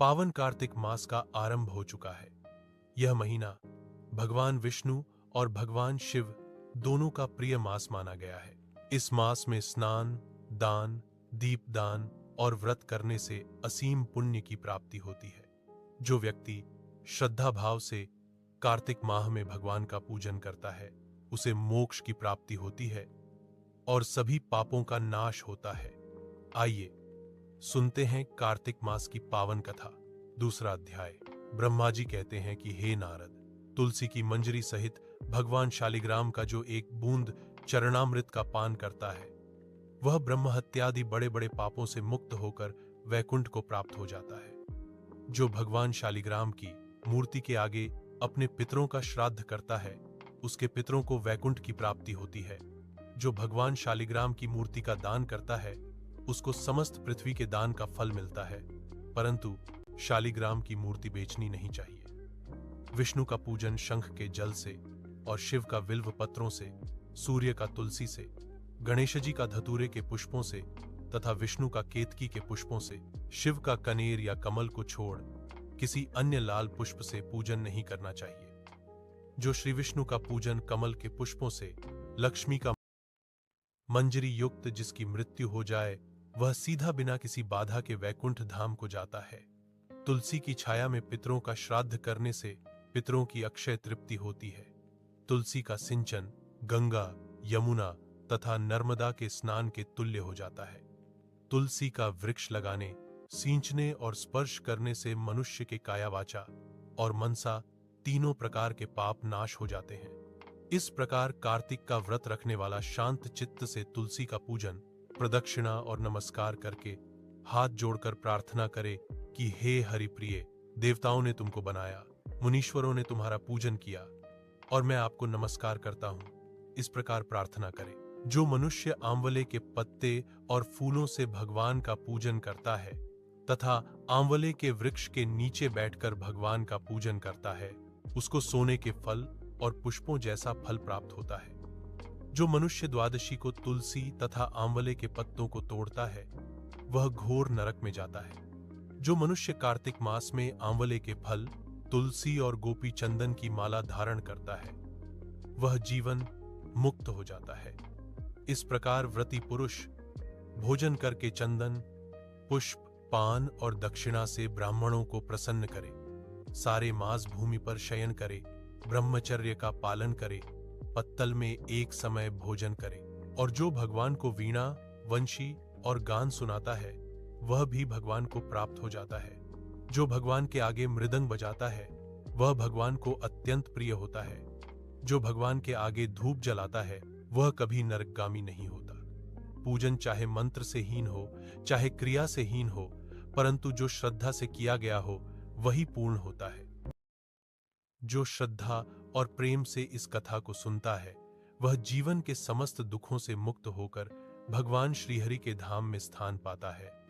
पावन कार्तिक मास का आरंभ हो चुका है। यह महीना भगवान विष्णु और भगवान शिव दोनों का प्रिय मास माना गया है। इस मास में स्नान, दान, दीपदान और व्रत करने से असीम पुण्य की प्राप्ति होती है। जो व्यक्ति श्रद्धा भाव से कार्तिक माह में भगवान का पूजन करता है, उसे मोक्ष की प्राप्ति होती है और सभी पापों का नाश होता है। आइए सुनते हैं कार्तिक मास की पावन कथा। दूसरा अध्याय। ब्रह्मा जी कहते हैं कि हे नारद, तुलसी की मंजरी सहित भगवान शालिग्राम का जो एक बूंद चरणामृत का पान करता है, वह ब्रह्म हत्यादि बड़े बड़े पापों से मुक्त होकर वैकुंठ को प्राप्त हो जाता है। जो भगवान शालिग्राम की मूर्ति के आगे अपने पितरों का श्राद्ध करता है, उसके पितरों को वैकुंठ की प्राप्ति होती है। जो भगवान शालिग्राम की मूर्ति का दान करता है, उसको समस्त पृथ्वी के दान का फल मिलता है, परंतु शालिग्राम की मूर्ति बेचनी नहीं चाहिए। विष्णु का पूजन शंख के जल से और शिव का बिल्व पत्रों से, सूर्य का तुलसी से, गणेश जी का धतूरे के पुष्पों से तथा विष्णु का केतकी के पुष्पों से, शिव का कनेर या कमल को छोड़ किसी अन्य लाल पुष्प से पूजन नहीं करना चाहिए। जो श्री विष्णु का पूजन कमल के पुष्पों से, लक्ष्मी का मंजरी युक्त जिसकी मृत्यु हो जाए, वह सीधा बिना किसी बाधा के वैकुंठ धाम को जाता है। तुलसी की छाया में पितरों का श्राद्ध करने से पितरों की अक्षय तृप्ति होती है। तुलसी का सिंचन गंगा, यमुना तथा नर्मदा के स्नान के तुल्य हो जाता है। तुलसी का वृक्ष लगाने, सींचने और स्पर्श करने से मनुष्य के काया, वाचा और मनसा तीनों प्रकार के पाप नाश हो जाते हैं। इस प्रकार कार्तिक का व्रत रखने वाला शांत चित्त से तुलसी का पूजन, प्रदक्षिणा और नमस्कार करके हाथ जोड़कर प्रार्थना करे कि हे हरिप्रिय, देवताओं ने तुमको बनाया, मुनीश्वरों ने तुम्हारा पूजन किया और मैं आपको नमस्कार करता हूं। इस प्रकार प्रार्थना करे। जो मनुष्य आंवले के पत्ते और फूलों से भगवान का पूजन करता है तथा आंवले के वृक्ष के नीचे बैठकर भगवान का पूजन करता है, उसको सोने के फल और पुष्पों जैसा फल प्राप्त होता है। जो मनुष्य द्वादशी को तुलसी तथा आंवले के पत्तों को तोड़ता है, वह घोर नरक में जाता है। जो मनुष्य कार्तिक मास में आंवले के फल, तुलसी और गोपी चंदन की माला धारण करता है, वह जीवन मुक्त हो जाता है। इस प्रकार व्रती पुरुष भोजन करके चंदन, पुष्प, पान और दक्षिणा से ब्राह्मणों को प्रसन्न करे, सारे मास भूमि पर शयन करे, ब्रह्मचर्य का पालन करे, पत्तल में एक समय भोजन करे और जो भगवान को वीणा, वंशी और गान सुनाता है, वह भी भगवान को प्राप्त हो जाता है। जो भगवान के आगे मृदंग बजाता है, वह भगवान को अत्यंत प्रिय होता है। जो भगवान के आगे धूप जलाता है, वह कभी नरकगामी नहीं होता। पूजन चाहे मंत्र से हीन हो, चाहे क्रिया से हीन हो, परंतु जो श्रद्धा से किया गया हो, वही पूर्ण होता है। जो श्रद्धा और प्रेम से इस कथा को सुनता है, वह जीवन के समस्त दुखों से मुक्त होकर भगवान श्रीहरि के धाम में स्थान पाता है।